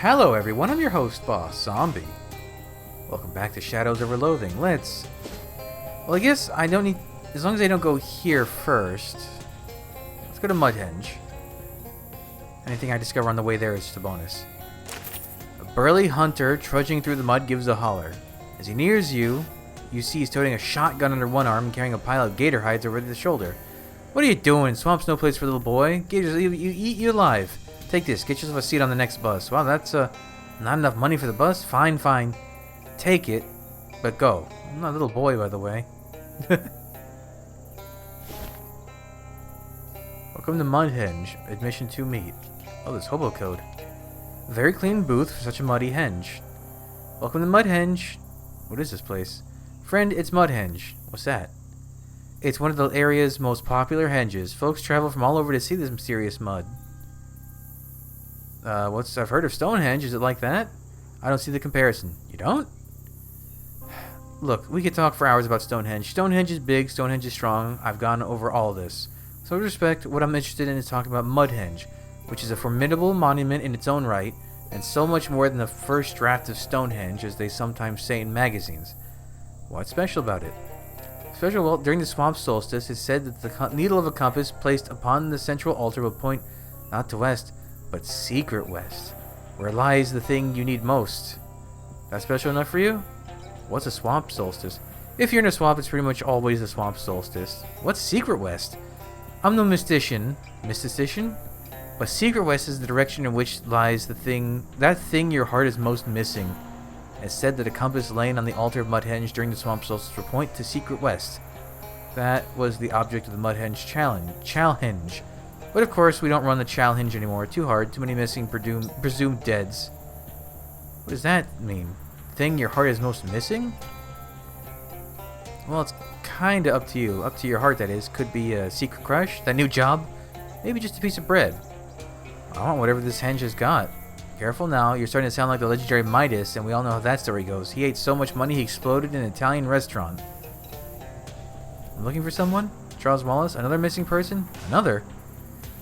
Hello everyone, I'm your host, Boss Zombie. Welcome back to Shadows Over Loathing. Well, I guess I don't need... As long as I don't go here first. Let's go to Mudhenge. Anything I discover on the way there is just a bonus. A burly hunter trudging through the mud gives a holler. As he nears you, you see he's toting a shotgun under one arm and carrying a pile of gator hides over the shoulder. What are you doing? Swamp's no place for a little boy. Gators you eat you alive. Take this. Get yourself a seat on the next bus. Wow, that's not enough money for the bus? Fine. Take it, but go. I'm not a little boy, by the way. Welcome to Mudhenge. Admission to meet. Oh, there's hobo code. Very clean booth for such a muddy henge. Welcome to Mudhenge. What is this place? Friend, it's Mudhenge. What's that? It's one of the area's most popular henges. Folks travel from all over to see this mysterious mud. I've heard of Stonehenge. Is it like that? I don't see the comparison. You don't? Look, we could talk for hours about Stonehenge. Stonehenge is big, Stonehenge is strong. I've gone over all this. So with respect, what I'm interested in is talking about Mudhenge, which is a formidable monument in its own right, and so much more than the first draft of Stonehenge, as they sometimes say in magazines. What's special about it? Special, well, during the swamp solstice, it's said that the needle of a compass placed upon the central altar will point not to west, but secret west, where lies the thing you need most. That special enough for you? What's a swamp solstice? If you're in a swamp, it's pretty much always a swamp solstice. What's secret west? I'm no mystician, but secret west is the direction in which lies that thing your heart is most missing. It's said that a compass laying on the altar of Mudhenge during the swamp solstice will point to secret west. That was the object of the Mudhenge challenge. But of course, we don't run the challenge anymore. Too hard. Too many missing presumed deads. What does that mean? Thing your heart is most missing? Well, it's kinda up to you. Up to your heart, that is. Could be a secret crush, that new job, maybe just a piece of bread. I want whatever this henge has got. Careful now, you're starting to sound like the legendary Midas, and we all know how that story goes. He ate so much money he exploded in an Italian restaurant. I'm looking for someone? Charles Wallace? Another missing person? Another?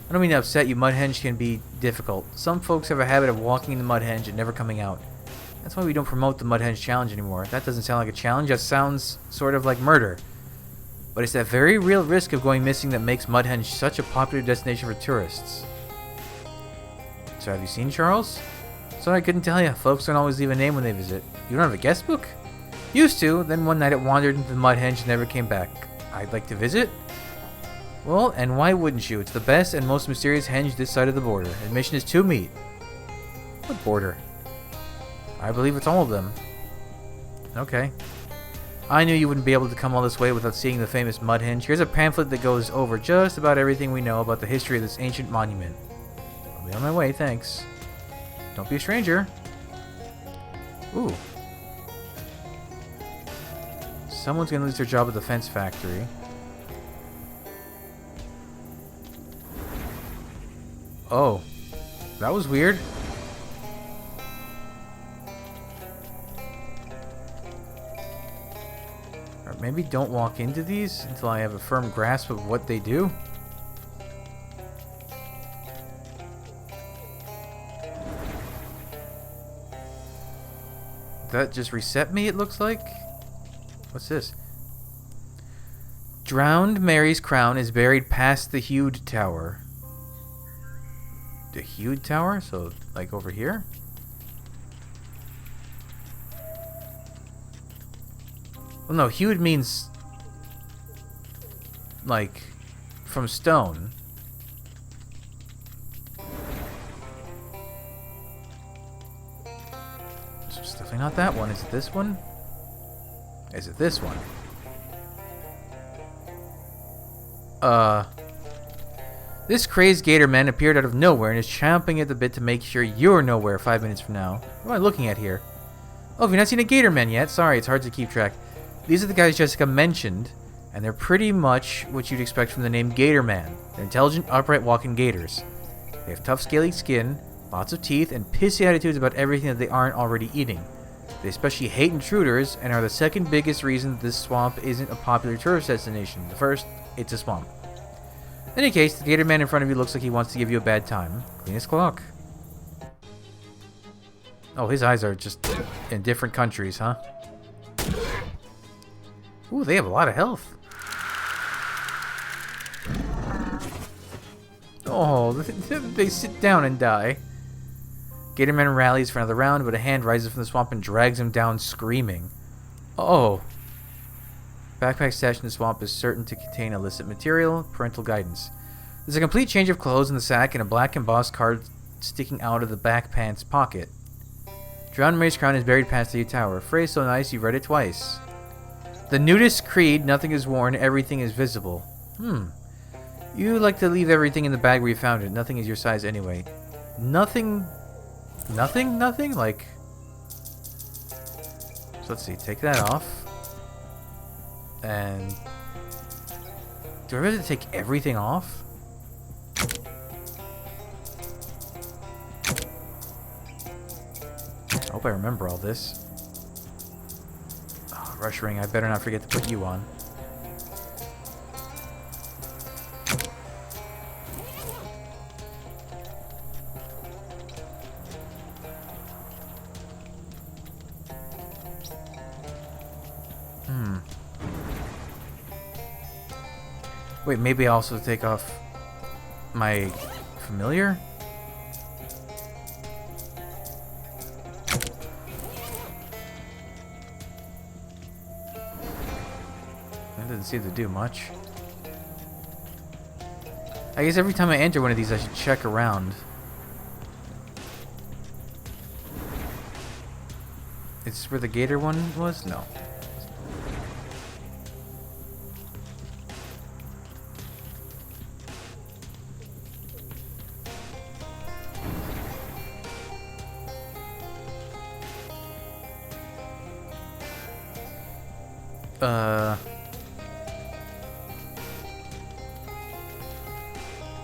I don't mean to upset you, Mudhenge can be difficult. Some folks have a habit of walking in the Mudhenge and never coming out. That's why we don't promote the Mudhenge challenge anymore. That doesn't sound like a challenge, that sounds sort of like murder. But it's that very real risk of going missing that makes Mudhenge such a popular destination for tourists. So have you seen Charles? Sorry, I couldn't tell you. Folks don't always leave a name when they visit. You don't have a guest book? Used to, then one night it wandered into the Mudhenge and never came back. I'd like to visit? Well, and why wouldn't you? It's the best and most mysterious henge this side of the border. Admission is to meet. What border? I believe it's all of them. Okay. I knew you wouldn't be able to come all this way without seeing the famous Mudhenge. Here's a pamphlet that goes over just about everything we know about the history of this ancient monument. I'll be on my way, thanks. Don't be a stranger. Ooh. Someone's gonna lose their job at the fence factory. Oh, that was weird. Or maybe don't walk into these until I have a firm grasp of what they do. That just reset me, it looks like. What's this? Drowned Mary's crown is buried past the Hewed Tower. The Hewed Tower? So, like over here? Well, no, hewed means like from stone. So it's definitely not that one. Is it this one? Is it this one? This crazed gator man appeared out of nowhere and is champing at the bit to make sure you're nowhere 5 minutes from now. What am I looking at here? Oh, have you not seen a gator man yet? Sorry, it's hard to keep track. These are the guys Jessica mentioned, and they're pretty much what you'd expect from the name Gator Man. They're intelligent, upright walking gators. They have tough, scaly skin, lots of teeth, and pissy attitudes about everything that they aren't already eating. They especially hate intruders, and are the second biggest reason this swamp isn't a popular tourist destination. The first, it's a swamp. In any case, the gator man in front of you looks like he wants to give you a bad time. Clean as clock. Oh, his eyes are just in different countries, huh? Ooh, they have a lot of health. Oh, they sit down and die. Gatorman rallies for another round, but a hand rises from the swamp and drags him down screaming. Oh. Backpack stashed in the swamp is certain to contain illicit material. Parental guidance. There's a complete change of clothes in the sack and a black embossed card sticking out of the back pants pocket. Drowned Mary's crown is buried past the tower. A phrase so nice you've read it twice. The nudist creed, nothing is worn, everything is visible. You like to leave everything in the bag where you found it. Nothing is your size anyway. Nothing? Like... So let's see, take that off. And... Do I really have to take everything off? I hope I remember all this. Oh, rush ring, I better not forget to put you on. Wait, maybe I also take off my familiar? That doesn't seem to do much. I guess every time I enter one of these I should check around. Is this where the gator one was? No.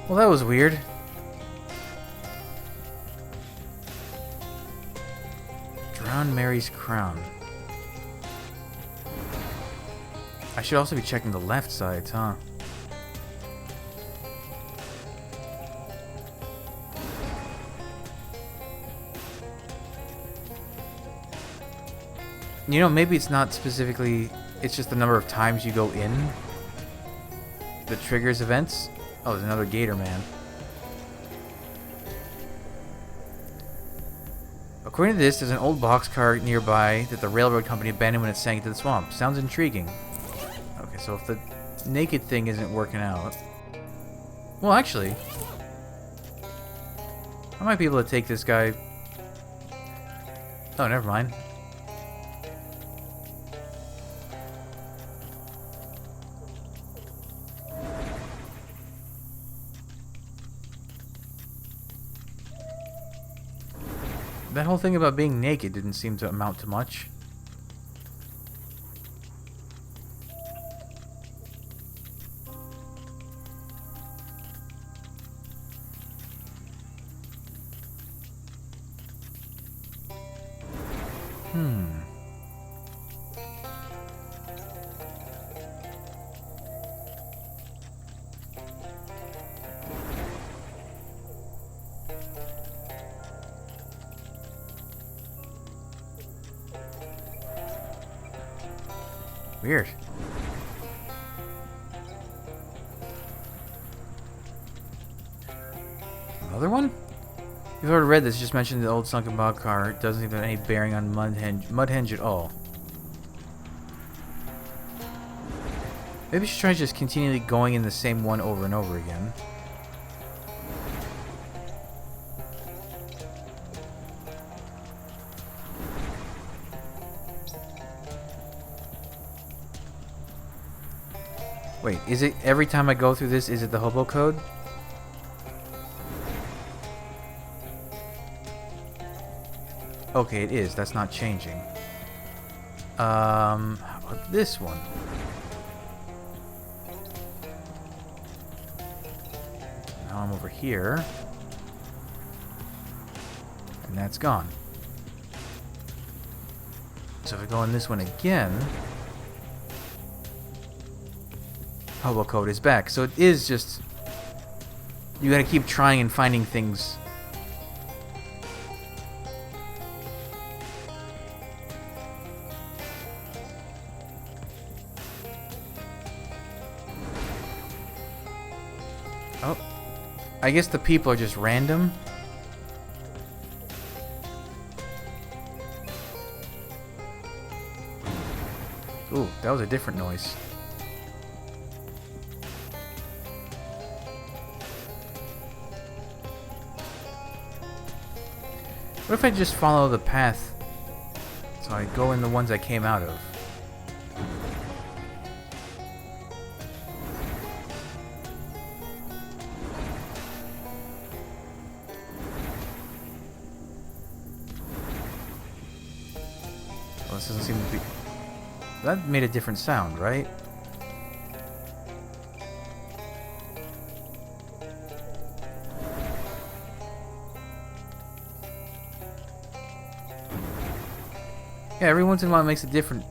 Well, that was weird. Drowned Mary's crown. I should also be checking the left sides, huh? You know, maybe it's not specifically... It's just the number of times you go in that triggers events. Oh, there's another gator man. According to this, there's an old boxcar nearby that the railroad company abandoned when it sank into the swamp. Sounds intriguing. Okay, so if the naked thing isn't working out... Well, actually... I might be able to take this guy... Oh, never mind. That whole thing about being naked didn't seem to amount to much. Weird. Another one? You've already read this, just mentioned the old sunken bog car. It doesn't even have any bearing on Mudhenge at all. Maybe we should try just continually going in the same one over and over again. Wait, is it every time I go through this, is it the hobo code? Okay, it is. That's not changing. How about this one? Now I'm over here. And that's gone. So if I go in this one again... Hobo code is back. So it is just... You gotta keep trying and finding things... Oh, I guess the people are just random. Ooh, that was a different noise. What if I just follow the path? So I go in the ones I came out of. Well, this doesn't seem to be... That made a different sound, right? Yeah, every once in a while it makes a different...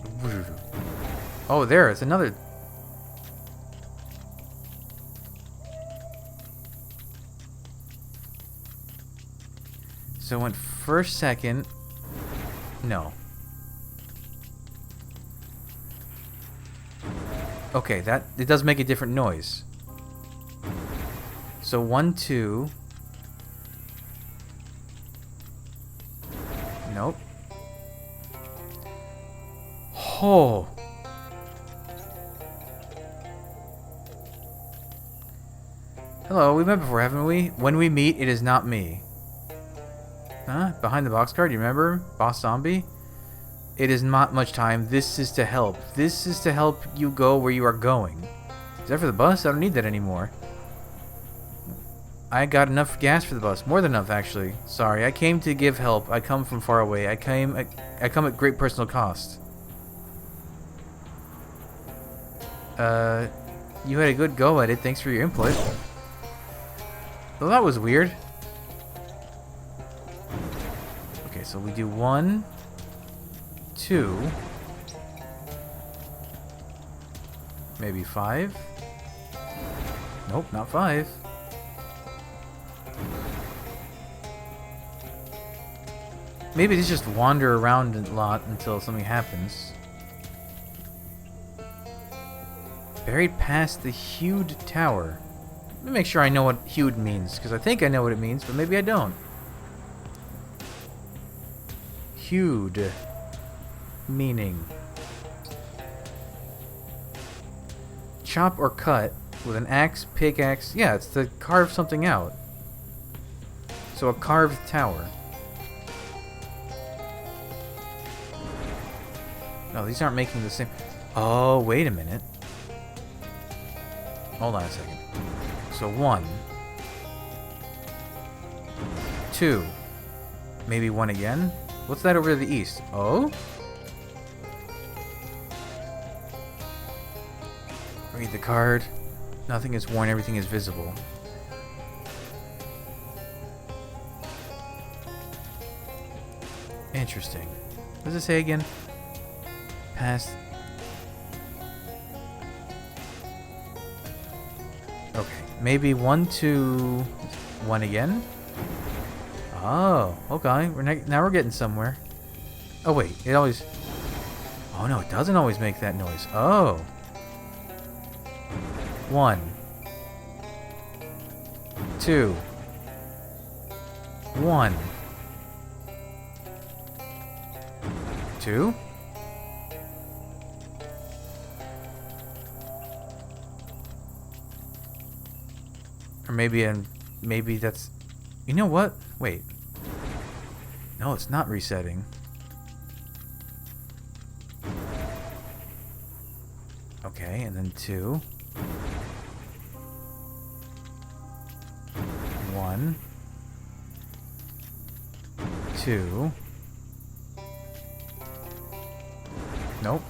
Oh, there, it's another... So it went first, second... No. Okay, that... It does make a different noise. So 1, 2... Nope. Oh. Hello, we met before, haven't we? When we meet, it is not me. Huh? Behind the boxcar, do you remember? Boss Zombie? It is not much time. This is to help. This is to help you go where you are going. Is that for the bus? I don't need that anymore. I got enough gas for the bus. More than enough, actually. Sorry, I came to give help. I come from far away. I come at great personal cost. You had a good go at it. Thanks for your input. Well, that was weird. Okay, so we do 1, 2, maybe 5. Nope, not 5. Maybe they just wander around a lot until something happens. Buried past the Hewed Tower. Let me make sure I know what Hewed means, because I think I know what it means, but maybe I don't. Hewed. Meaning. Chop or cut with an axe, pickaxe. Yeah, it's to carve something out. So a carved tower. No, these aren't making the same... Oh, wait a minute. Hold on a second. So 1, 2, maybe 1 again. What's that over to the east? Oh? Read the card. Nothing is worn, everything is visible. Interesting. What does it say again? Past... Okay, maybe 1, 2, 1 again. Oh, okay. Now we're getting somewhere. Oh wait, it always... Oh no, it doesn't always make that noise. Oh. 1, 2, 1, 2. Or maybe that's... You know what? Wait. No, it's not resetting. Okay, and then 2. 1. 2. Nope.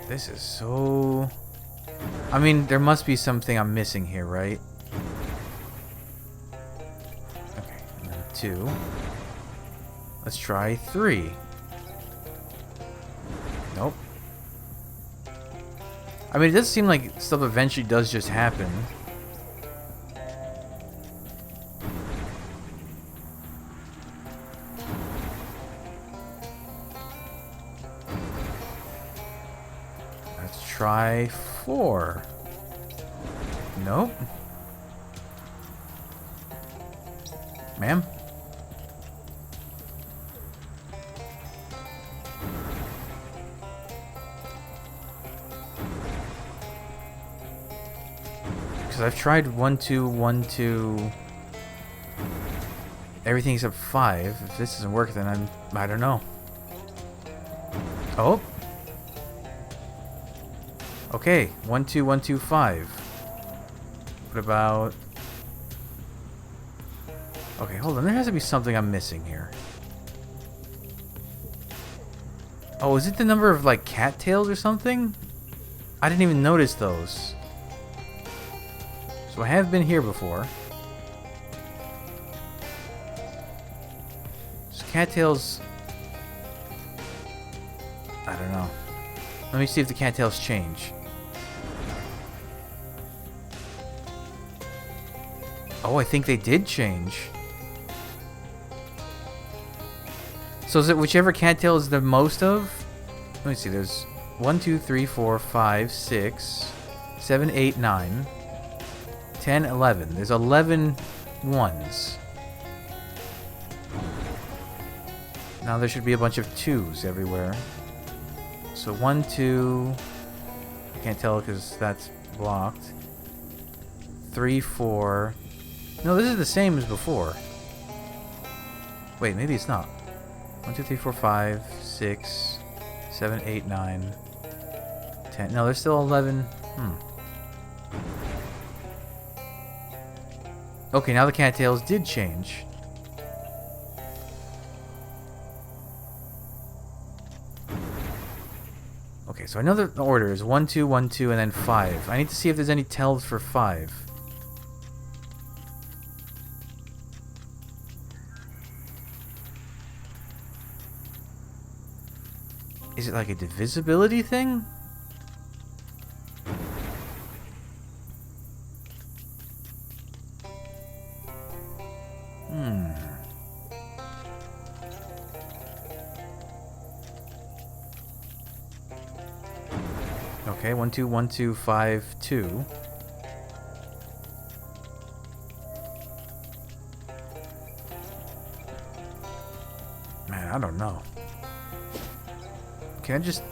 This is so... I mean, there must be something I'm missing here, right? Okay, and then 2. Let's try 3. Nope. I mean, it does seem like stuff eventually does just happen. try 4. Nope. Ma'am? Because I've tried 1, 2, 1, 2... everything except 5. If this doesn't work, then I don't know. Oh. Okay, 1, 2, 1, 2, 5. What about... okay, hold on. There has to be something I'm missing here. Oh, is it the number of, like, cattails or something? I didn't even notice those. So I have been here before. So cattails... I don't know. Let me see if the cattails change. Oh, I think they did change. So is it whichever cattail is the most of? Let me see, there's 1, 2, 3, 4, 5, 6, 7, 8, 9, 10, 11. There's 11 ones. Now there should be a bunch of 2s everywhere. So 1, 2... I can't tell because that's blocked. 3, 4... No, this is the same as before. Wait, maybe it's not. 1, 2, 3, 4, 5, 6, 7, 8, 9, 10. No, there's still 11. Okay, now the cattails did change. Okay, so I know the order is 1, 2, 1, 2, and then 5. I need to see if there's any tells for 5. Is it like a divisibility thing? Okay, 1, 2, 1, 2, 5, 2. Man, I don't know. Can I just...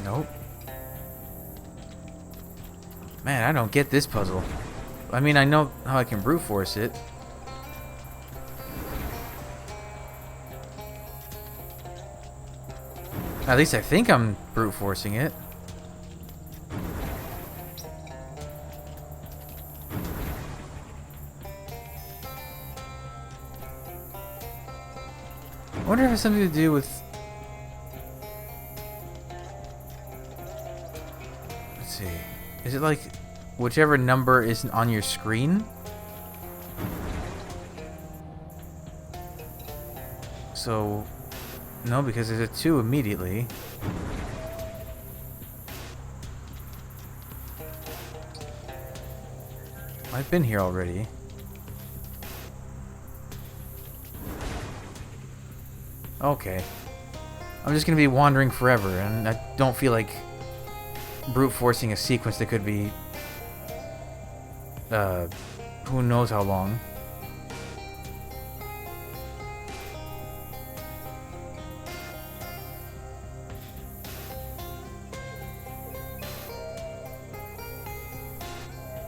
nope. Man, I don't get this puzzle. I mean, I know how I can brute force it. At least I think I'm brute forcing it. I wonder if it has something to do with... let's see. Is it like whichever number is on your screen? So... no, because there's a 2 immediately. I've been here already. Okay. I'm just gonna be wandering forever, and I don't feel like brute forcing a sequence that could be... who knows how long.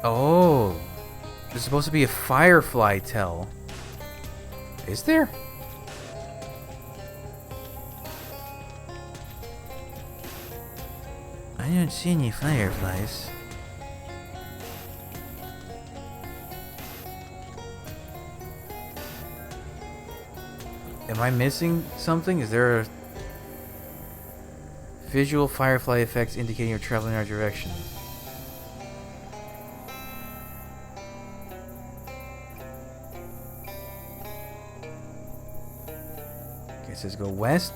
Oh, there's supposed to be a firefly tell. Is there? I don't see any fireflies. Am I missing something? Is there a visual firefly effects indicating you're traveling in our direction? It says go west,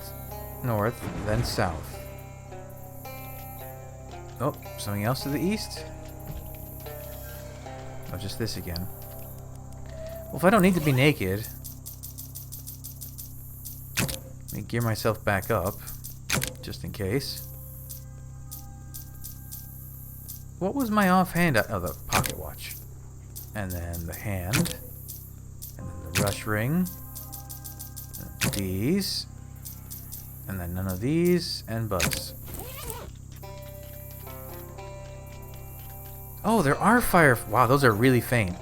north, then south. Oh, something else to the east? Oh, just this again. Well, if I don't need to be naked... gear myself back up, just in case. What was my offhand? Oh, the pocket watch. And then the hand. And then the rush ring. And these. And then none of these. And buzz. Oh, there are fire... Wow, those are really faint.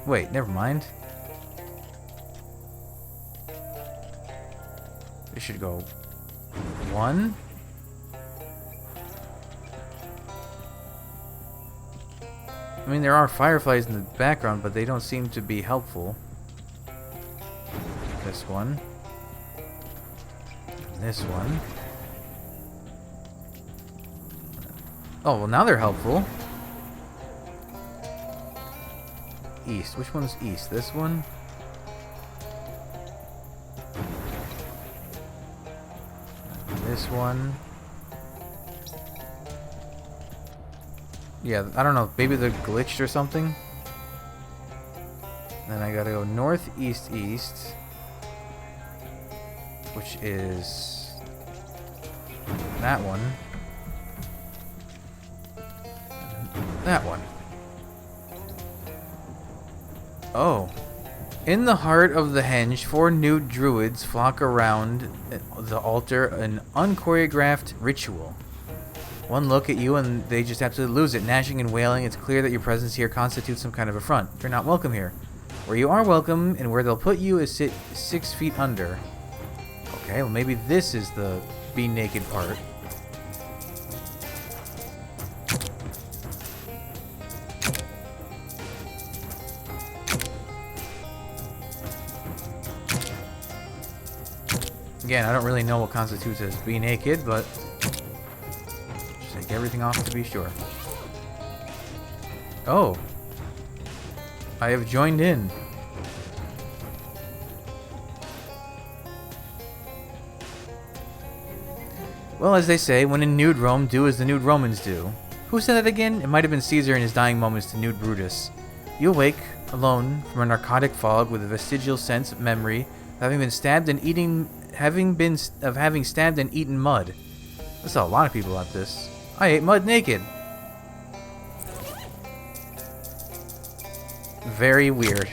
Wait, never mind. It should go... 1. I mean, there are fireflies in the background, but they don't seem to be helpful. This one. And this one. Oh, well, now they're helpful. East. Which one's east? This one? This one. Yeah, I don't know. Maybe they're glitched or something. Then I gotta go north, east, east. Which is... that one. That one. Oh. In the heart of the henge, 4 nude druids flock around the altar, an unchoreographed ritual. One look at you and they just absolutely lose it, gnashing and wailing. It's clear that your presence here constitutes some kind of affront. You're not welcome here. Where you are welcome and where they'll put you is 6 feet under. Okay, well maybe this is the be naked part. Again, I don't really know what constitutes as be naked, but just take everything off to be sure. Oh. I have joined in. Well, as they say, when in nude Rome, do as the nude Romans do. Who said that again? It might have been Caesar in his dying moments to nude Brutus. You awake, alone, from a narcotic fog with a vestigial sense of memory of having been stabbed and eating... having stabbed and eaten mud. I saw a lot of people at this. I ate mud naked. Very weird.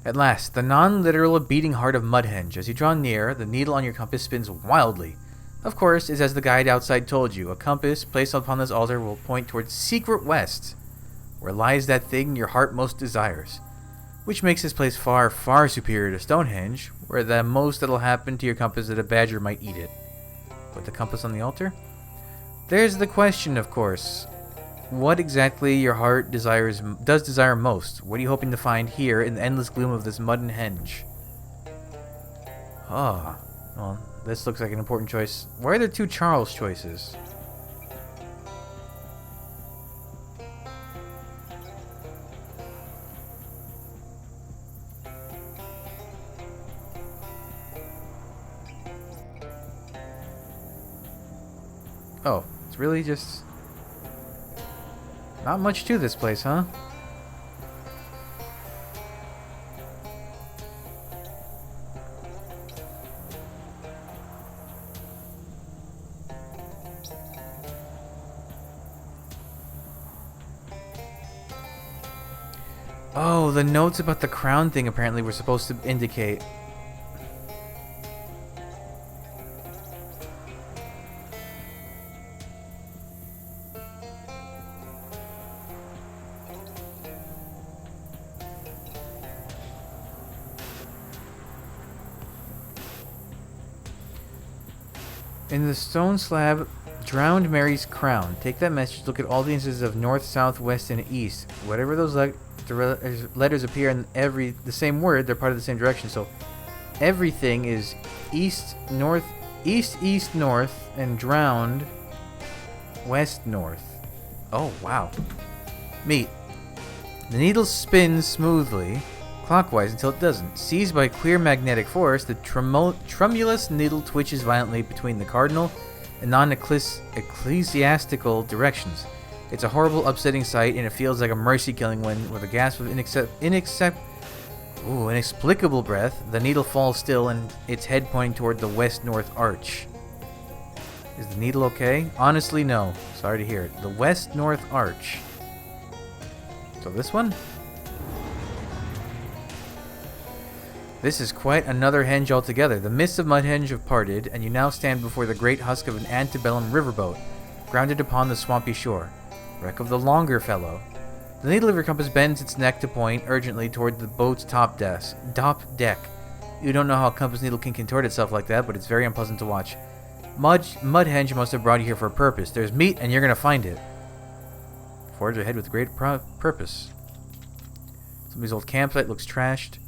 At last, the non-literal beating heart of Mudhenge. As you draw near, the needle on your compass spins wildly. Of course, it's as the guide outside told you. A compass placed upon this altar will point towards secret west, where lies that thing your heart most desires. Which makes this place far, far superior to Stonehenge, where the most that'll happen to your compass is that a badger might eat it. Put the compass on the altar? There's the question, of course. What exactly your heart does desire most? What are you hoping to find here in the endless gloom of this mudden henge? Ah, well, this looks like an important choice. Why are there 2 Charles choices? Oh, it's really just... not much to this place, huh? Oh, the notes about the crown thing apparently were supposed to indicate... In the stone slab, drowned Mary's crown. Take that message, look at all the instances of north, south, west, and east. Whatever those letters appear in the same word, they're part of the same direction. So everything is east, north, east, north, and drowned west, north. Oh, wow. Meat. The needle spins smoothly, clockwise until it doesn't. Seized by clear magnetic force, the tremulous needle twitches violently between the cardinal and non-ecclesiastical directions. It's a horrible, upsetting sight, and it feels like a mercy-killing when, with a gasp of inexplicable breath, the needle falls still and its head pointing toward the west-north arch. Is the needle okay? Honestly, no. Sorry to hear it. The west-north arch. So this one? This is quite another henge altogether. The mists of Mudhenge have parted, and you now stand before the great husk of an antebellum riverboat, grounded upon the swampy shore. Wreck of the longer fellow. The needle of your compass bends its neck to point urgently toward the boat's top deck. You don't know how a compass needle can contort itself like that, but it's very unpleasant to watch. Mudhenge must have brought you here for a purpose. There's meat, and you're gonna find it. Forge ahead with great purpose. Somebody's old campsite looks trashed.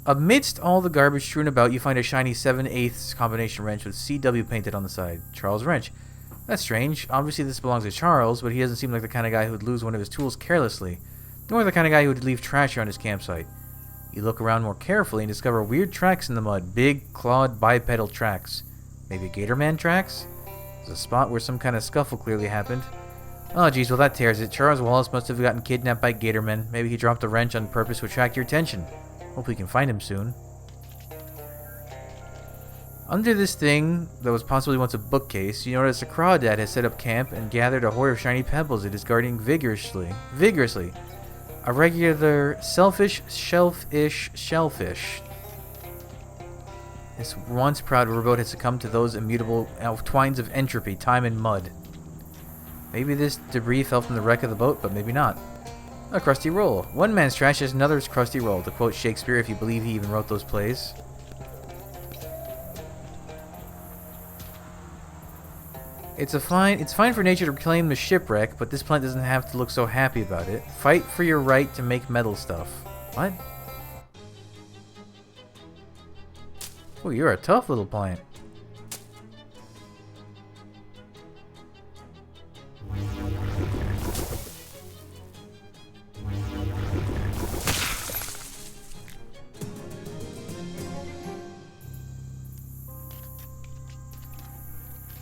Amidst all the garbage strewn about, you find a shiny 7/8 combination wrench with CW painted on the side. Charles wrench. That's strange. Obviously this belongs to Charles, but he doesn't seem like the kind of guy who would lose one of his tools carelessly, nor the kind of guy who would leave trash around his campsite. You look around more carefully and discover weird tracks in the mud. Big, clawed, bipedal tracks. Maybe Gatorman tracks? There's a spot where some kind of scuffle clearly happened. Oh geez, well that tears it. Charles Wallace must have gotten kidnapped by Gatormen. Maybe he dropped a wrench on purpose to attract your attention. Hope we can find him soon. Under this thing that was possibly once a bookcase, you notice a crawdad has set up camp and gathered a hoard of shiny pebbles it is guarding vigorously. A regular selfish, shellfish. This once proud riverboat has succumbed to those immutable twines of entropy, time and mud. Maybe this debris fell from the wreck of the boat, but maybe not. A crusty roll. One man's trash is another's crusty roll, to quote Shakespeare, if you believe he even wrote those plays. It's fine for nature to reclaim the shipwreck, but this plant doesn't have to look so happy about it. Fight for your right to make metal stuff. What? Oh, you're a tough little plant.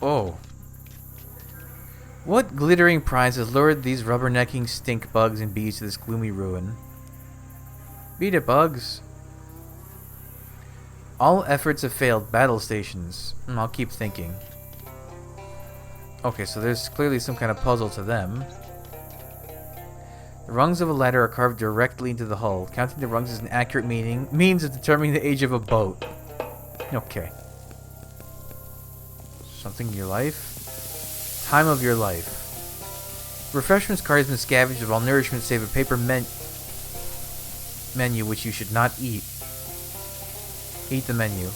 Oh. What glittering prize has lured these rubbernecking stink bugs and bees to this gloomy ruin? Beat it, bugs. All efforts have failed. Battle stations. I'll keep thinking. Okay, so there's clearly some kind of puzzle to them. The rungs of a ladder are carved directly into the hull. Counting the rungs is an accurate means of determining the age of a boat. Okay. Something in your life? Time of your life. Refreshments card has been scavenged of all nourishment save a paper menu which you should not eat. Eat the menu.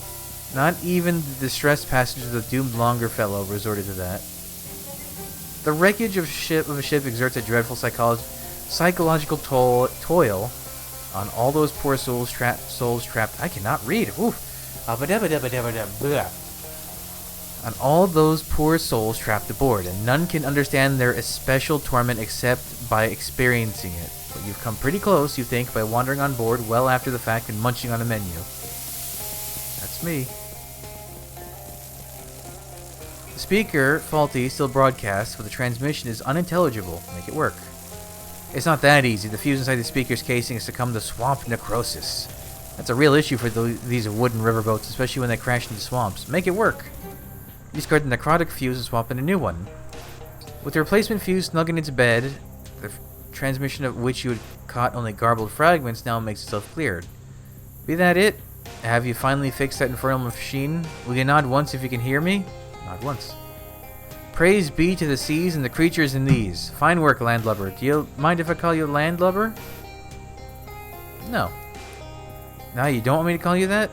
Not even the distressed passengers of the doomed Longerfellow resorted to that. The wreckage of a ship exerts a dreadful psychological toil on all those poor souls trapped. I cannot read. Oof. On all those poor souls trapped aboard, and none can understand their especial torment except by experiencing it. But you've come pretty close, you think, by wandering on board well after the fact and munching on a menu. That's me. The speaker, faulty, still broadcasts, but the transmission is unintelligible. Make it work. It's not that easy. The fuse inside the speaker's casing has succumbed to swamp necrosis. That's a real issue for these wooden riverboats, especially when they crash into swamps. Make it work. Discard the necrotic fuse and swap in a new one. With the replacement fuse snug in its bed, the transmission of which you had caught only garbled fragments now makes itself cleared. Be that it? Have you finally fixed that infernal machine? Will you nod once if you can hear me? Nod once. Praise be to the seas and the creatures in these. Fine work, landlubber. Do you mind if I call you landlubber? No. Now you don't want me to call you that?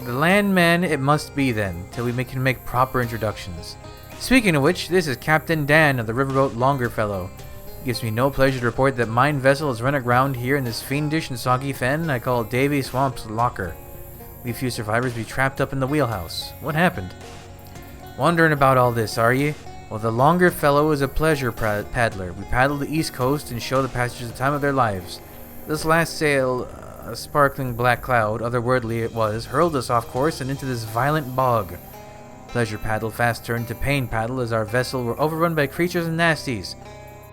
The landman it must be then, till we can make proper introductions. Speaking of which, this is Captain Dan of the riverboat Longerfellow. It gives me no pleasure to report that mine vessel has run aground here in this fiendish and soggy fen I call Davy Swamp's locker. We few survivors be trapped up in the wheelhouse. What happened? Wondering about all this, are ye? Well, the longer fellow is a pleasure paddler. We paddle the east coast and show the passengers the time of their lives. This last sail, a sparkling black cloud, otherworldly it was, hurled us off course and into this violent bog. Pleasure paddle fast turned to pain paddle as our vessel were overrun by creatures and nasties.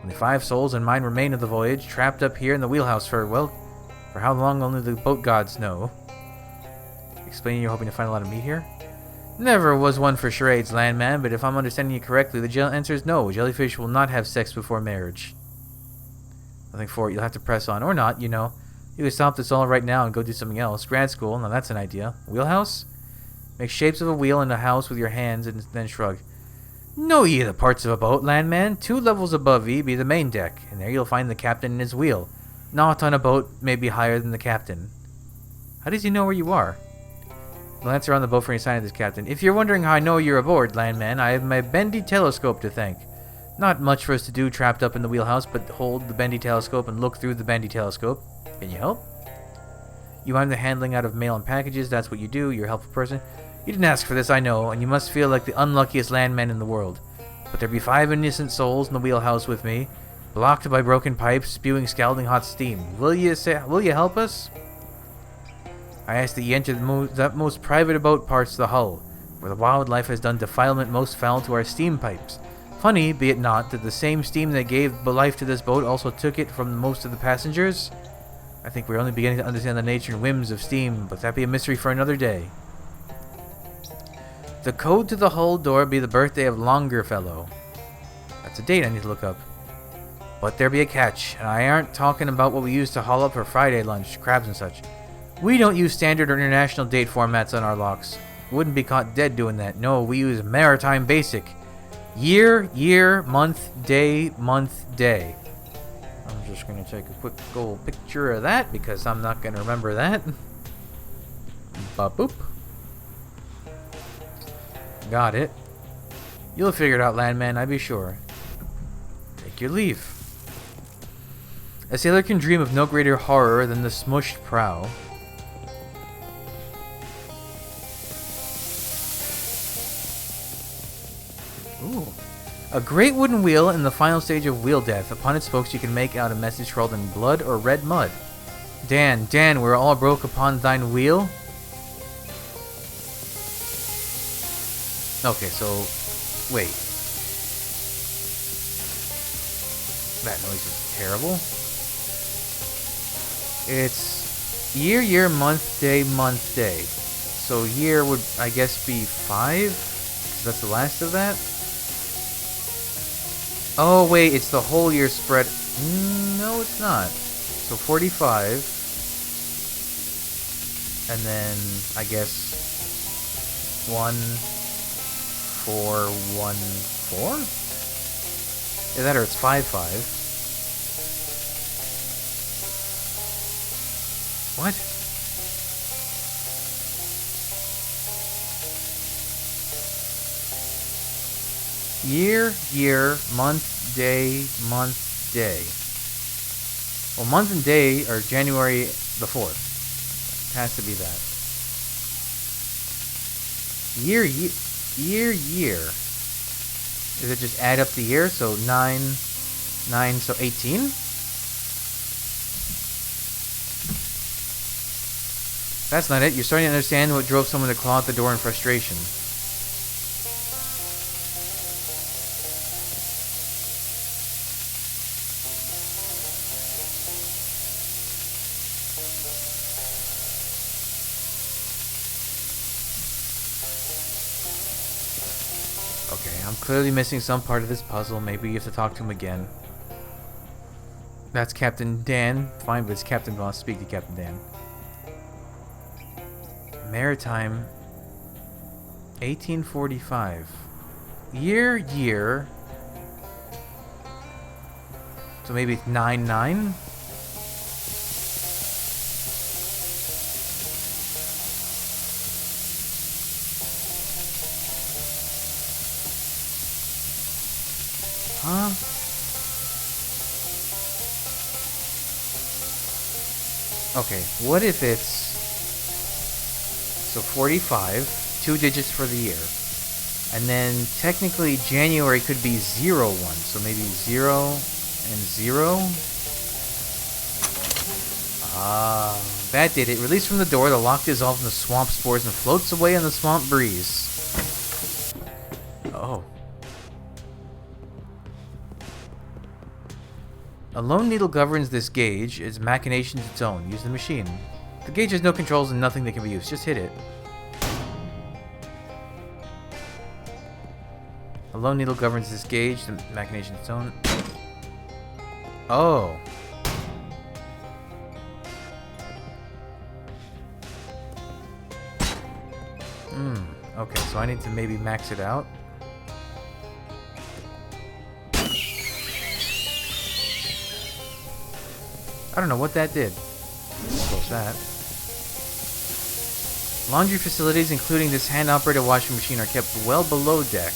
Only 5 souls and mine remain of the voyage, trapped up here in the wheelhouse for, well, for how long only the boat gods know. Explaining you're hoping to find a lot of meat here? Never was one for charades, landman, but if I'm understanding you correctly, the answer is no. Jellyfish will not have sex before marriage. Nothing for it. You'll have to press on. Or not, you know. You can stop this all right now and go do something else. Grad school. Now that's an idea. Wheelhouse? Make shapes of a wheel in a house with your hands and then shrug. Know ye the parts of a boat, landman? 2 levels above ye be the main deck, and there you'll find the captain and his wheel. Not on a boat may be higher than the captain. How does he know where you are? Glance around the boat for any sign of this, captain. If you're wondering how I know you're aboard, landman, I have my bendy telescope to thank. Not much for us to do trapped up in the wheelhouse, but hold the bendy telescope and look through the bendy telescope. Can you help? You mind the handling out of mail and packages, that's what you do, you're a helpful person. You didn't ask for this, I know, and you must feel like the unluckiest landman in the world. But there be 5 innocent souls in the wheelhouse with me, blocked by broken pipes, spewing scalding hot steam. Will you help us? I ask that you enter the most private about parts of the hull, where the wildlife has done defilement most foul to our steam pipes. Funny, be it not, that the same steam that gave life to this boat also took it from most of the passengers? I think we're only beginning to understand the nature and whims of steam, but that be a mystery for another day. The code to the hull door be the birthday of Longerfellow. That's a date I need to look up. But there be a catch, and I aren't talking about what we use to haul up for Friday lunch, crabs and such. We don't use standard or international date formats on our locks. Wouldn't be caught dead doing that. No, we use maritime basic. Year, month, day. I'm just going to take a quick gold picture of that because I'm not going to remember that. Ba-boop. Got it. You'll figure it out, landman, I be sure. Take your leave. A sailor can dream of no greater horror than the smushed prow. Ooh. A great wooden wheel in the final stage of wheel death. Upon its spokes you can make out a message scrawled in blood or red mud. Dan, we're all broke upon thine wheel. Okay, so... wait. That noise is terrible. It's year, month, day. So year would, I guess, be 5? So that's the last of that? Oh, wait, it's the whole year spread. No, it's not. So 45. And then, I guess, 1, 4, 1, 4? Is that or it's 5, 5. What? Year, month, day. Well, month and day are January the 4th. It has to be that. Year. Is it just add up the year? So 9, so 18? That's not it. You're starting to understand what drove someone to claw at the door in frustration. Okay, I'm clearly missing some part of this puzzle. Maybe you have to talk to him again. That's Captain Dan. Fine, but it's Captain Boss. Speak to Captain Dan. Maritime. 1845. Year. So maybe it's 9. Huh? Okay, what if it's... So 45, 2 digits for the year. And then technically January could be 01. So maybe 0 and 0. Ah, that did it. Released from the door, the lock dissolves in the swamp spores and floats away in the swamp breeze. Oh. A lone needle governs this gauge. Its machination is its own. Use the machine. The gauge has no controls and nothing that can be used. Just hit it. A lone needle governs this gauge. The machination is its own. Oh. Okay, so I need to maybe max it out. I don't know what that did. Close that. Laundry facilities, including this hand-operated washing machine, are kept well below deck.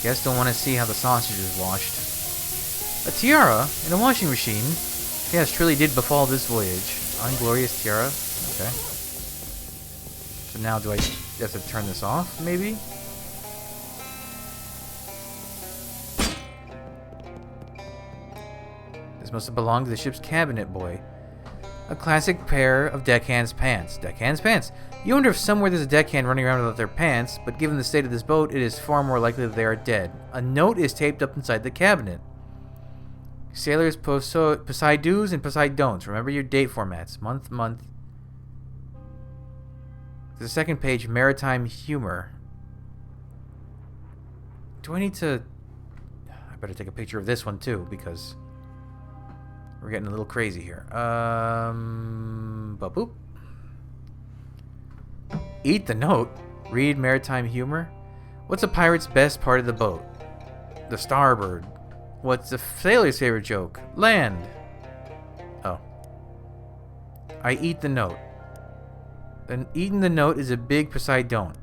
Guests don't want to see how the sausage is washed. A tiara in a washing machine? Yes, truly did befall this voyage. Unglorious tiara. Okay. So now do I have to turn this off, maybe? This must have belonged to the ship's cabinet boy. A classic pair of deckhand's pants. Deckhand's pants. You wonder if somewhere there's a deckhand running around without their pants, but given the state of this boat, it is far more likely that they are dead. A note is taped up inside the cabinet. Sailors Poseidus and Poseidons. Remember your date formats. Month. The second page, maritime humor. Do I need to... I better take a picture of this one too, because we're getting a little crazy here. Boop. Eat the note. Read maritime humor. What's a pirate's best part of the boat? The starboard. What's a sailor's favorite joke? Land. Oh. I eat the note. Then eating the note is a big Poseidon.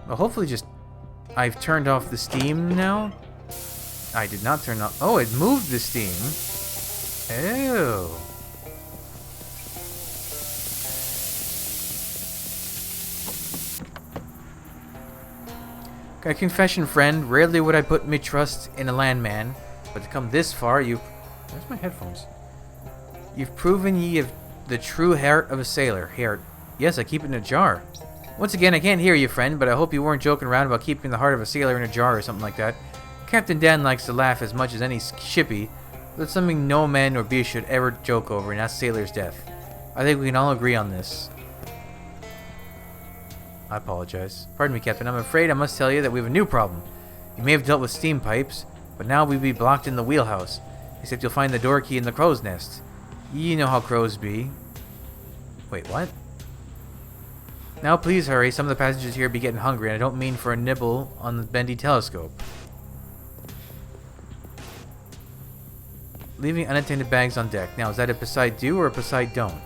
Well, hopefully just... I've turned off the steam now? I did not turn off... Oh, it moved the steam. Ew. Got a confession, friend. Rarely would I put my trust in a landman, but to come this far, you've... Where's my headphones? You've proven ye have the true heart of a sailor. Heart. Yes, I keep it in a jar. Once again, I can't hear you, friend, but I hope you weren't joking around about keeping the heart of a sailor in a jar or something like that. Captain Dan likes to laugh as much as any shippy, but it's something no man nor beast should ever joke over, and that's sailor's death. I think we can all agree on this. I apologize. Pardon me, Captain. I'm afraid I must tell you that we have a new problem. You may have dealt with steam pipes, but now we'll be blocked in the wheelhouse. Except you'll find the door key in the crow's nest. You know how crows be. Wait, what? Now please hurry. Some of the passengers here be getting hungry, and I don't mean for a nibble on the bendy telescope. Leaving unattended bags on deck. Now, is that a Poseidon or a Poseidon?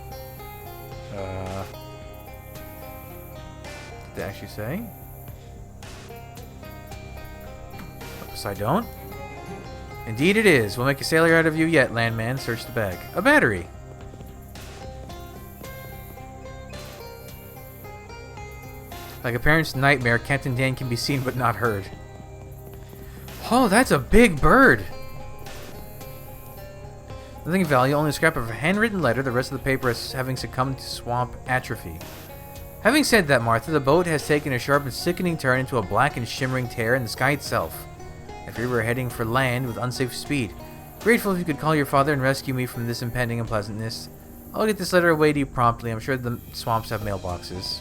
Did they actually say? A Poseidon? Indeed it is. We'll make a sailor out of you yet, landman. Search the bag. A battery! Like a parent's nightmare, Captain Dan can be seen but not heard. Oh, that's a big bird! Nothing of value, only a scrap of a handwritten letter, the rest of the paper as having succumbed to swamp atrophy. Having said that, Martha, the boat has taken a sharp and sickening turn into a black and shimmering tear in the sky itself. If we were heading for land with unsafe speed, grateful if you could call your father and rescue me from this impending unpleasantness. I'll get this letter away to you promptly. I'm sure the swamps have mailboxes.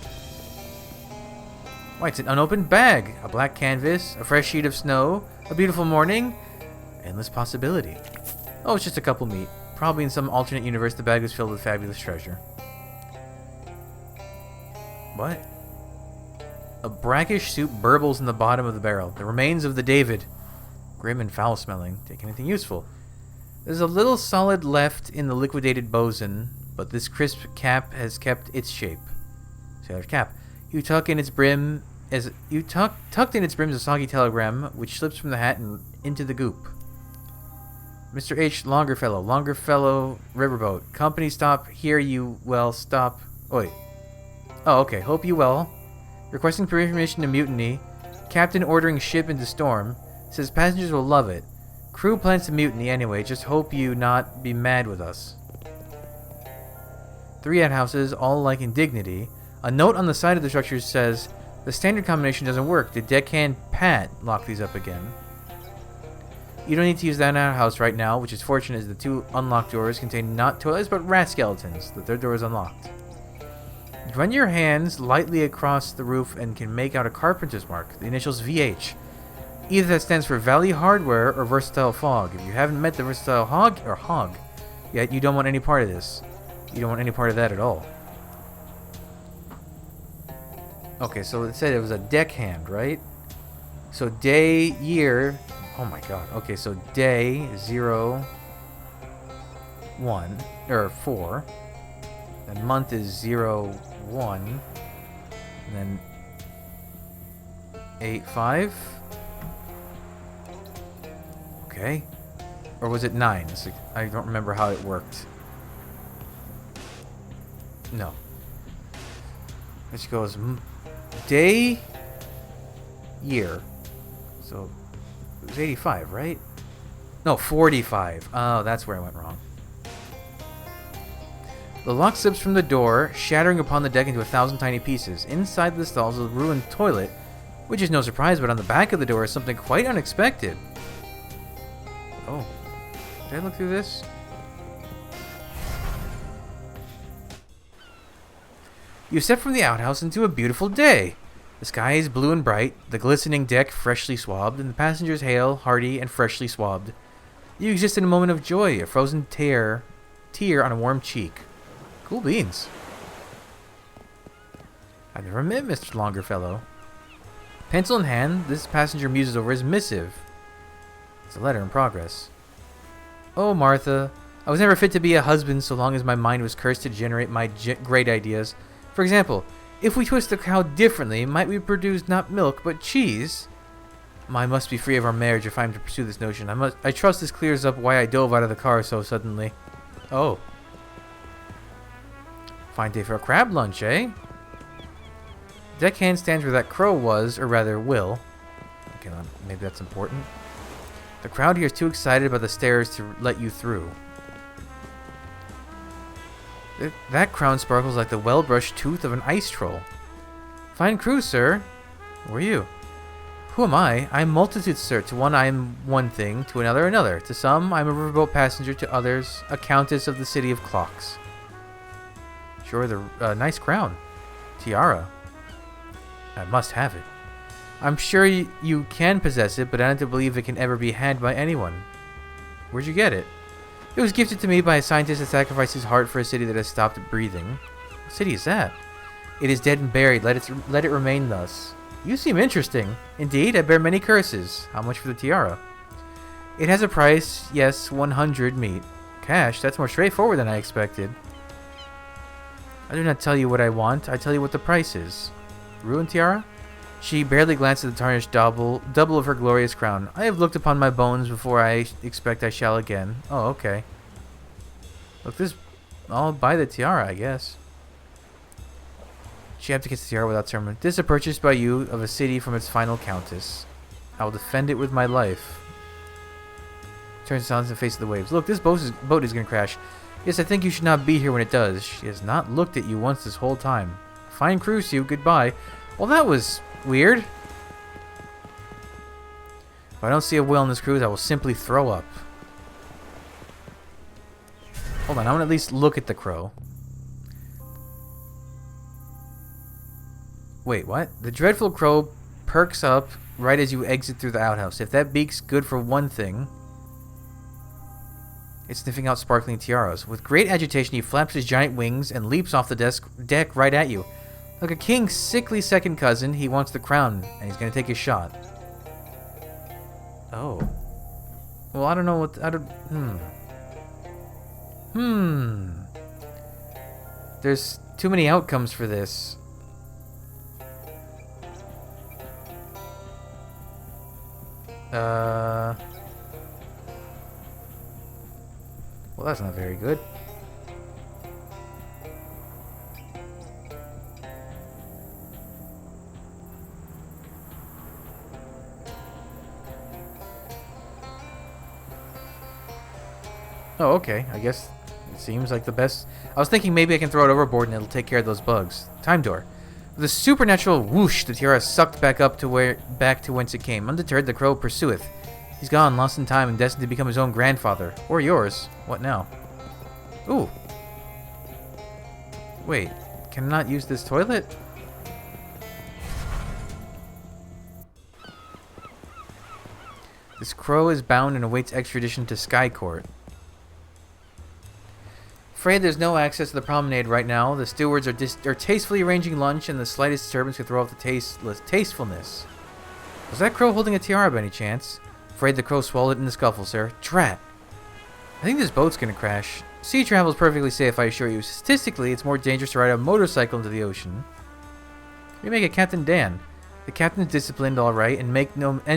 Why, it's an unopened bag, a black canvas, a fresh sheet of snow, a beautiful morning, endless possibility. Oh, it's just a couple meat. Probably in some alternate universe the bag was filled with fabulous treasure. What? A brackish soup burbles in the bottom of the barrel. The remains of the David. Grim and foul-smelling. Take anything useful. There's a little solid left in the liquidated bosun, but this crisp cap has kept its shape. Sailor's cap. You tucked in its brim as a soggy telegram, which slips from the hat and into the goop. Mr. H. Longfellow, Riverboat. Company stop here, you well stop. Oh, wait. Oh, okay. Hope you well. Requesting permission to mutiny. Captain ordering ship into storm. Says passengers will love it. Crew plans to mutiny anyway. Just hope you not be mad with us. 3 outhouses, all lacking dignity. A note on the side of the structure says, the standard combination doesn't work. Did Deckhand Pat lock these up again? You don't need to use that outhouse right now, which is fortunate as the 2 unlocked doors contain not toilets but rat skeletons. The 3rd door is unlocked. Run your hands lightly across the roof and can make out a carpenter's mark, the initials VH. Either that stands for Valley Hardware or Versatile Fog. If you haven't met the Versatile Hog yet, you don't want any part of this. You don't want any part of that at all. Okay, so it said it was a deckhand, right? So day, year... Oh my god. Okay, so day 0, 1, or 4. And month is 0, 1. And then 8, 5. Okay. Or was it 9? I don't remember how it worked. No. Which goes day, year. So it was 85, right? No, 45. Oh, that's where I went wrong. The lock slips from the door, shattering upon the deck into 1,000 tiny pieces. Inside the stalls is a ruined toilet, which is no surprise, but on the back of the door is something quite unexpected. Oh. Did I look through this? You step from the outhouse into a beautiful day. The sky is blue and bright, the glistening deck freshly swabbed, and the passengers hale, hearty, and freshly swabbed. You exist in a moment of joy, a frozen tear on a warm cheek. Cool beans. I've never met Mr. Longerfellow. Pencil in hand, this passenger muses over his missive. It's a letter in progress. Oh, Martha, I was never fit to be a husband so long as my mind was cursed to generate my great ideas. For example, if we twist the cow differently, might we produce not milk, but cheese? I must be free of our marriage if I am to pursue this notion. I trust this clears up why I dove out of the car so suddenly. Oh. Fine day for a crab lunch, eh? Deckhand stands where that crow was, or rather, will. Okay, maybe that's important. The crowd here is too excited about the stairs to let you through. That crown sparkles like the well-brushed tooth of an ice troll. Fine crew, sir. Who are you? Who am I? I am multitude, sir. To one I am one thing, to another another. To some I am a riverboat passenger, to others a countess of the city of clocks. Sure, the nice crown. Tiara. I must have it. I'm sure you can possess it, but I don't believe it can ever be had by anyone. Where'd you get it? It was gifted to me by a scientist that sacrificed his heart for a city that has stopped breathing. What city is that? It is dead and buried. Let it remain thus. You seem interesting. Indeed, I bear many curses. How much for the tiara? It has a price. Yes, 100 meat. Cash? That's more straightforward than I expected. I do not tell you what I want. I tell you what the price is. Ruined tiara? She barely glanced at the tarnished double of her glorious crown. I have looked upon my bones before I expect I shall again. Oh, okay. Look, I'll buy the tiara, I guess. She abdicates the tiara without ceremony. This is a purchase by you of a city from its final countess. I will defend it with my life. Turns silence in the face of the waves. Look, this boat is going to crash. Yes, I think you should not be here when it does. She has not looked at you once this whole time. Fine cruise to you. Goodbye. Well, that was weird. If I don't see a whale on this cruise, I will simply throw up. Hold on, I want to at least look at the crow. Wait, what? The dreadful crow perks up right as you exit through the outhouse. If that beak's good for one thing, it's sniffing out sparkling tiaras. With great agitation, he flaps his giant wings and leaps off the deck right at you. Like a king's sickly second cousin, he wants the crown, and he's going to take his shot. Oh. Well, I don't know what... There's too many outcomes for this. Well, that's not very good. Oh, okay. I guess it seems like the best. I was thinking maybe I can throw it overboard and it'll take care of those bugs. Time door. With a supernatural whoosh, the tiara sucked back up to back to whence it came. Undeterred, the crow pursueth. He's gone, lost in time, and destined to become his own grandfather. Or yours. What now? Ooh. Wait. Can I not use this toilet? This crow is bound and awaits extradition to Sky Court. Afraid there's no access to the promenade right now. The stewards are tastefully arranging lunch, and the slightest disturbance could throw off the tastefulness. Was that crow holding a tiara by any chance? Afraid the crow swallowed it in the scuffle, sir. Drat! I think this boat's gonna crash. Sea travel is perfectly safe, I assure you. Statistically, it's more dangerous to ride a motorcycle into the ocean. We make it Captain Dan. The captain's disciplined, all right, and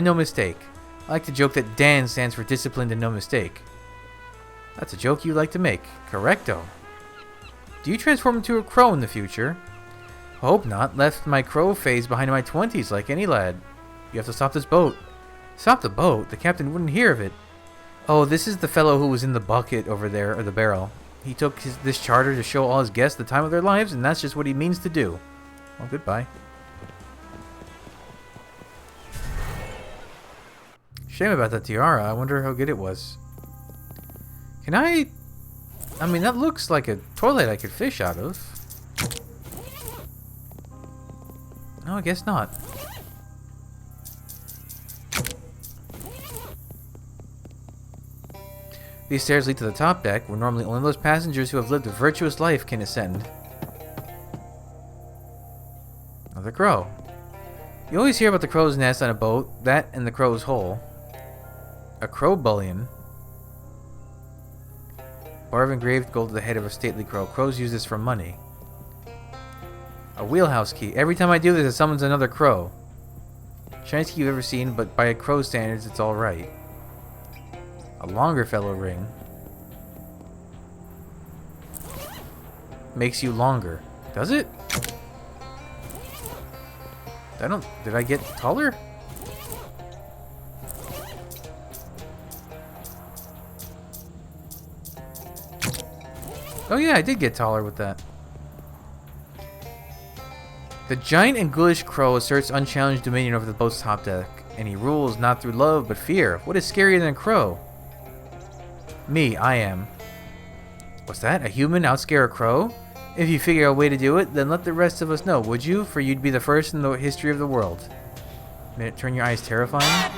no mistake. I like to joke that Dan stands for disciplined and no mistake. That's a joke you like to make. Correcto. Do you transform into a crow in the future? Hope not. Left my crow phase behind in my 20s like any lad. You have to stop this boat. Stop the boat? The captain wouldn't hear of it. Oh, this is the fellow who was in the bucket over there, or the barrel. He took this charter to show all his guests the time of their lives, and that's just what he means to do. Well, goodbye. Shame about that tiara. I wonder how good it was. Can I mean, that looks like a toilet I could fish out of. No, I guess not. These stairs lead to the top deck, where normally only those passengers who have lived a virtuous life can ascend. Another crow. You always hear about the crow's nest on a boat, that and the crow's hole. A crow bullion. Bar of engraved gold to the head of a stately crow. Crows use this for money. A wheelhouse key. Every time I do this, it summons another crow. Shiniest key you've ever seen, but by a crow standards, it's alright. A longer fellow ring. Makes you longer. Does it? Did I get taller? Oh yeah, I did get taller with that. The giant and ghoulish crow asserts unchallenged dominion over the boat's top deck, and he rules not through love but fear. What is scarier than a crow? Me, I am. What's that? A human outscare a crow? If you figure out a way to do it, then let the rest of us know, would you? For you'd be the first in the history of the world. Made it turn your eyes terrifying?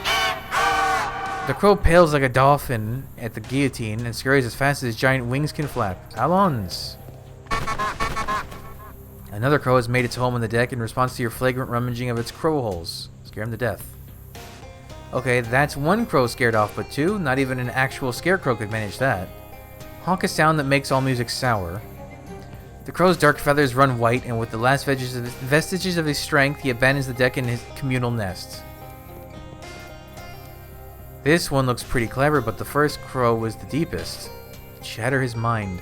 The crow pales like a dolphin at the guillotine and scurries as fast as his giant wings can flap. Allons! Another crow has made its home on the deck in response to your flagrant rummaging of its crow holes. Scare him to death. Okay, that's one crow scared off, but two? Not even an actual scarecrow could manage that. Honk a sound that makes all music sour. The crow's dark feathers run white, and with the last vestiges of his strength, he abandons the deck in his communal nest. This one looks pretty clever, but the first crow was the deepest. Shatter his mind.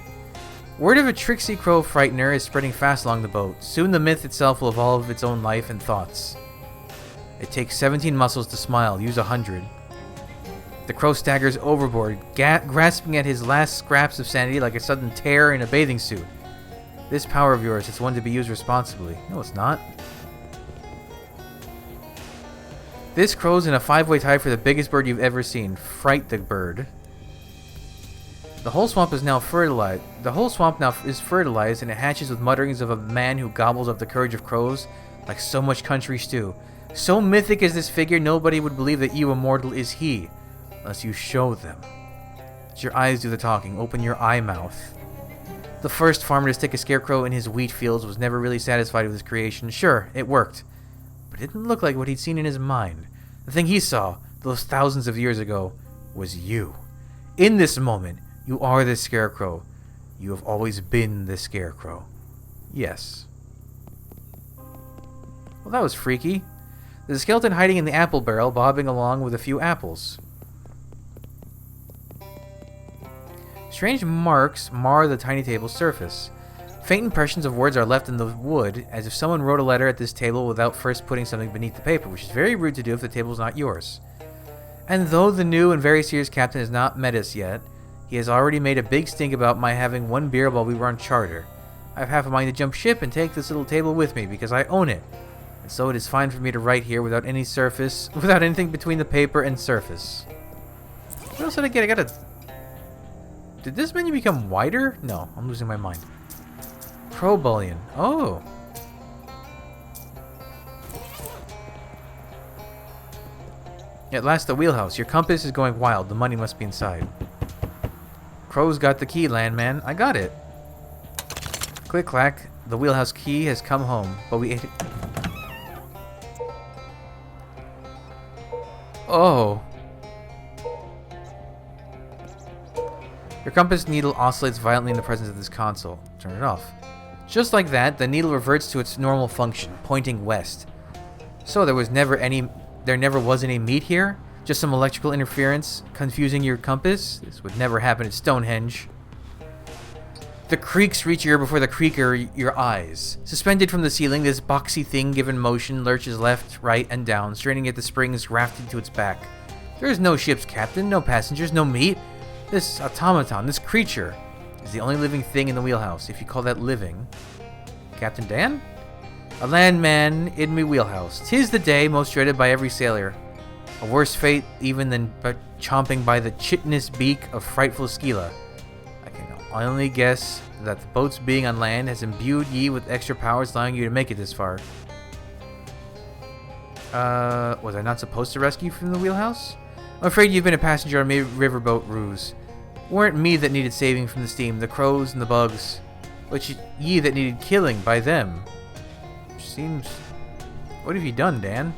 Word of a tricksy crow frightener is spreading fast along the boat. Soon the myth itself will evolve its own life and thoughts. It takes 17 muscles to smile. Use 100. The crow staggers overboard, grasping at his last scraps of sanity like a sudden tear in a bathing suit. This power of yours is one to be used responsibly. No, it's not. This crow's in a 5-way tie for the biggest bird you've ever seen. Fright the bird. The whole swamp is now fertilized. The whole swamp now is fertilized, and it hatches with mutterings of a man who gobbles up the courage of crows like so much country stew. So mythic is this figure, nobody would believe that you, a mortal, is he, unless you show them. Let your eyes do the talking. Open your eye mouth. The first farmer to stick a scarecrow in his wheat fields was never really satisfied with his creation. Sure, it worked, but it didn't look like what he'd seen in his mind. The thing he saw, those thousands of years ago, was you. In this moment, you are the scarecrow. You have always been the scarecrow. Yes. Well, that was freaky. There's a skeleton hiding in the apple barrel, bobbing along with a few apples. Strange marks mar the tiny table's surface. Faint impressions of words are left in the wood, as if someone wrote a letter at this table without first putting something beneath the paper, which is very rude to do if the table's not yours. And though the new and very serious captain has not met us yet, He has already made a big stink about my having one beer while we were on charter. I have half a mind to jump ship and take this little table with me because I own it. And so it is fine for me to write here without anything between the paper and surface. What else did I get? I got a... Did this menu become wider? No, I'm losing my mind. Pro Bullion. Oh. At last, the wheelhouse. Your compass is going wild. The money must be inside. Crow's got the key, landman. I got it. Click clack. The wheelhouse key has come home, but we ate it. Oh. Your compass needle oscillates violently in the presence of this console. Turn it off. Just like that, the needle reverts to its normal function, pointing west. So there never was any meat here? Just some electrical interference confusing your compass? This would never happen at Stonehenge. The creaks reach your ear before the creaker your eyes. Suspended from the ceiling, this boxy thing given motion lurches left, right, and down, straining at the springs grafted to its back. There is no ship's captain, no passengers, no meat. This automaton, this creature, is the only living thing in the wheelhouse, if you call that living. Captain Dan? A landman in me wheelhouse. 'Tis the day most dreaded by every sailor. A worse fate even than chomping by the chitinous beak of frightful Scylla. I can only guess that the boat's being on land has imbued ye with extra powers allowing you to make it this far. Was I not supposed to rescue you from the wheelhouse? I'm afraid you've been a passenger on a riverboat ruse. Weren't me that needed saving from the steam, the crows and the bugs, but ye that needed killing by them. Seems... What have you done, Dan?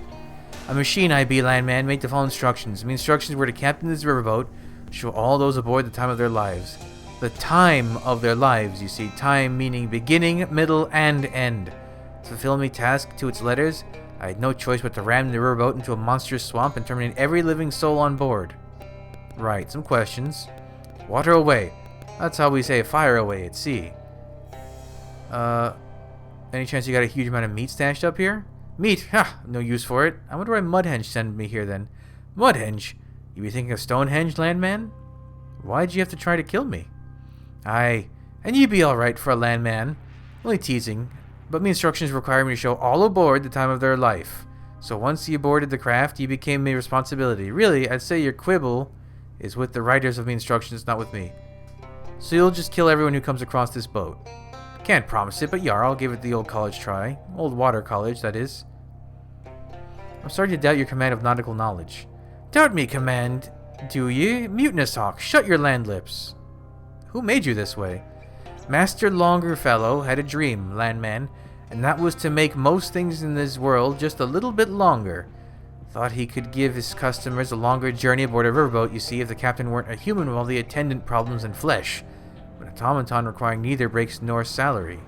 A machine I be, landman, made to follow instructions. My instructions were to captain this riverboat, show all those aboard the time of their lives. The time of their lives, you see. Time meaning beginning, middle, and end. To fulfill me task to its letters, I had no choice but to ram the riverboat into a monstrous swamp and terminate every living soul on board. Right, some questions. Water away. That's how we say fire away at sea. Any chance you got a huge amount of meat stashed up here? Meat? Ha! No use for it. I wonder why Mudhenge sent me here then. Mudhenge? You be thinking of Stonehenge, landman? Why'd you have to try to kill me? Aye, and you be alright for a landman. Only teasing. But me instructions require me to show all aboard the time of their life. So once you boarded the craft, you became me responsibility. Really, I'd say your quibble is with the writers of me instructions, not with me. So you'll just kill everyone who comes across this boat. Can't promise it, but I'll give it the old college try. Old water college, that is. I'm starting to doubt your command of nautical knowledge. Doubt me, command, do ye? Mutinous hawk, shut your land lips. Who made you this way? Master Longerfellow had a dream, landman, and that was to make most things in this world just a little bit longer. Thought he could give his customers a longer journey aboard a riverboat, you see, if the captain weren't a human with all the attendant problems and flesh. An automaton requiring neither breaks nor salary.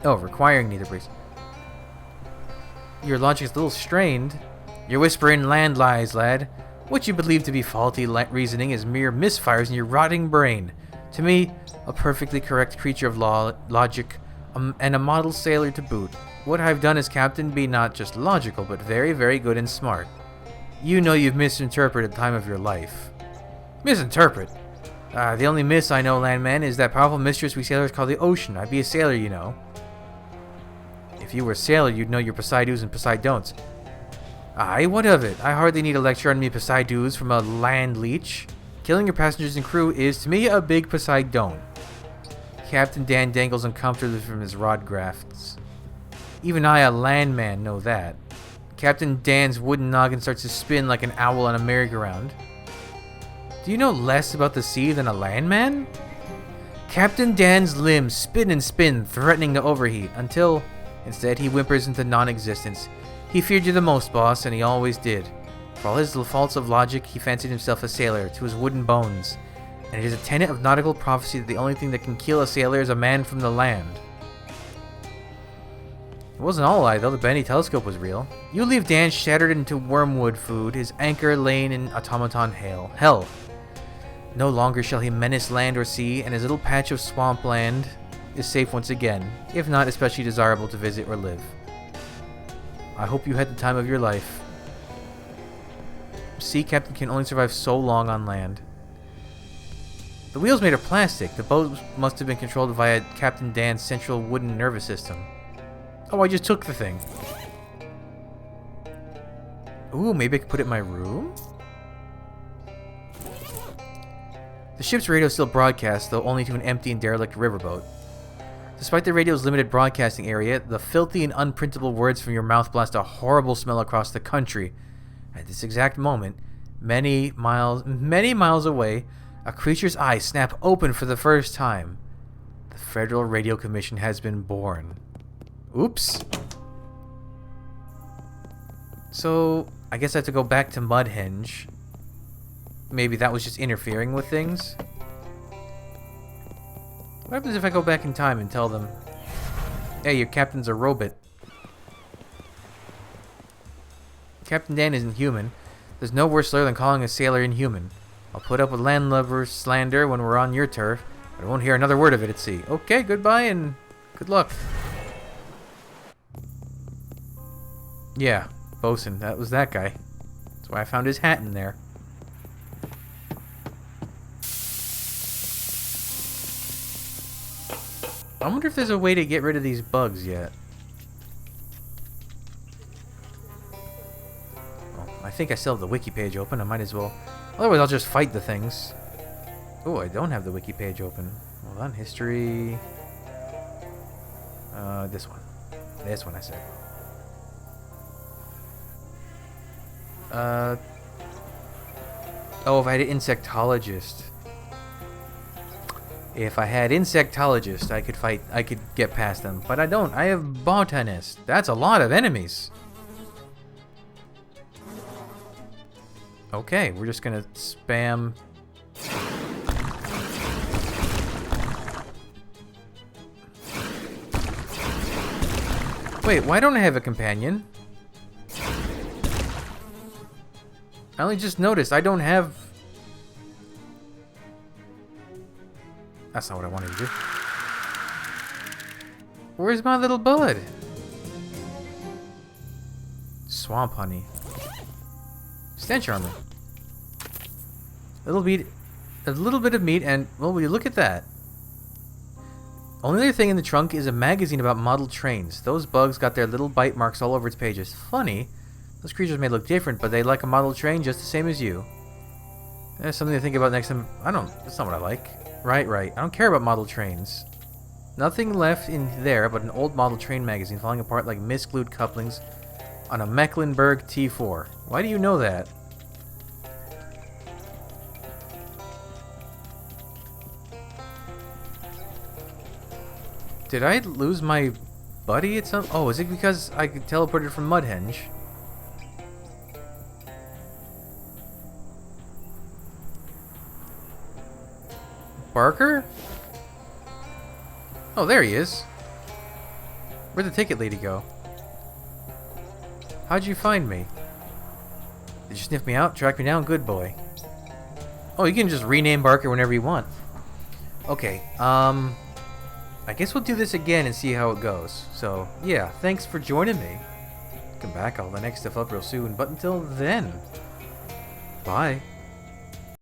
Oh, requiring neither breaks. Your logic's a little strained. You're whispering land lies, lad. What you believe to be faulty reasoning is mere misfires in your rotting brain. To me, a perfectly correct creature of logic, and a model sailor to boot. What I've done as captain be not just logical, but very, very good and smart. You know you've misinterpreted the time of your life. Misinterpret? The only miss I know, landman, is that powerful mistress we sailors call the ocean. I be a sailor, you know. If you were a sailor, you'd know your Poseidons and Poseidons. Aye, what of it? I hardly need a lecture on me Poseidons from a land leech. Killing your passengers and crew is, to me, a big Poseidon. Captain Dan dangles uncomfortably from his rod grafts. Even I, a landman, know that. Captain Dan's wooden noggin starts to spin like an owl on a merry-go-round. Do you know less about the sea than a landman? Captain Dan's limbs spin and spin, threatening to overheat, until, instead, he whimpers into non-existence. He feared you the most, boss, and he always did. For all his faults of logic, he fancied himself a sailor, to his wooden bones. And it is a tenet of nautical prophecy that the only thing that can kill a sailor is a man from the land. It wasn't all a lie, though. The Benny telescope was real. You leave Dan shattered into wormwood food, his anchor laying in automaton hell. No longer shall he menace land or sea, and his little patch of swampland is safe once again, if not especially desirable to visit or live. I hope you had the time of your life. Sea captain can only survive so long on land. The wheel's made of plastic. The boat must have been controlled via Captain Dan's central wooden nervous system. Oh, I just took the thing. Ooh, maybe I could put it in my room? The ship's radio still broadcasts, though only to an empty and derelict riverboat. Despite the radio's limited broadcasting area, the filthy and unprintable words from your mouth blast a horrible smell across the country. At this exact moment, many miles away, a creature's eyes snap open for the first time. The Federal Radio Commission has been born. Oops. So, I guess I have to go back to Mudhenge. Maybe that was just interfering with things. What happens if I go back in time and tell them, hey, your captain's a robot? Captain Dan isn't human. There's no worse slur than calling a sailor inhuman. I'll put up with landlubber slander when we're on your turf, but I won't hear another word of it at sea. Okay, goodbye and good luck. Yeah, bosun, that was that guy. That's why I found his hat in there. I wonder if there's a way to get rid of these bugs yet. Well, I think I still have the wiki page open. I might as well. Otherwise, I'll just fight the things. Oh, I don't have the wiki page open. Hold on. History. This one. This one, I said. Oh, if I had an insectologist. If I had insectologist, I could get past them. But I don't. I have botanist. That's a lot of enemies. Okay, we're just gonna spam. Wait, why don't I have a companion? I only just noticed I don't have... That's not what I wanted to do. Where's my little bud? Swamp honey. Stench armor. A little bit of meat, and well, will you look at that? Only other thing in the trunk is a magazine about model trains. Those bugs got their little bite marks all over its pages. Funny. Those creatures may look different, but they like a model train just the same as you. That's something to think about next time. That's not what I like. Right. I don't care about model trains. Nothing left in there but an old model train magazine falling apart like misglued couplings on a Mecklenburg T4. Why do you know that? Did I lose my buddy at some... Oh, is it because I could teleport it from Mudhenge? Barker? Oh, there he is. Where'd the ticket lady go? How'd you find me? Did you sniff me out? Track me down? Good boy. Oh, you can just rename Barker whenever you want. Okay, I guess we'll do this again and see how it goes. So, yeah, thanks for joining me. Come back, I'll have the next stuff up real soon. But until then, bye.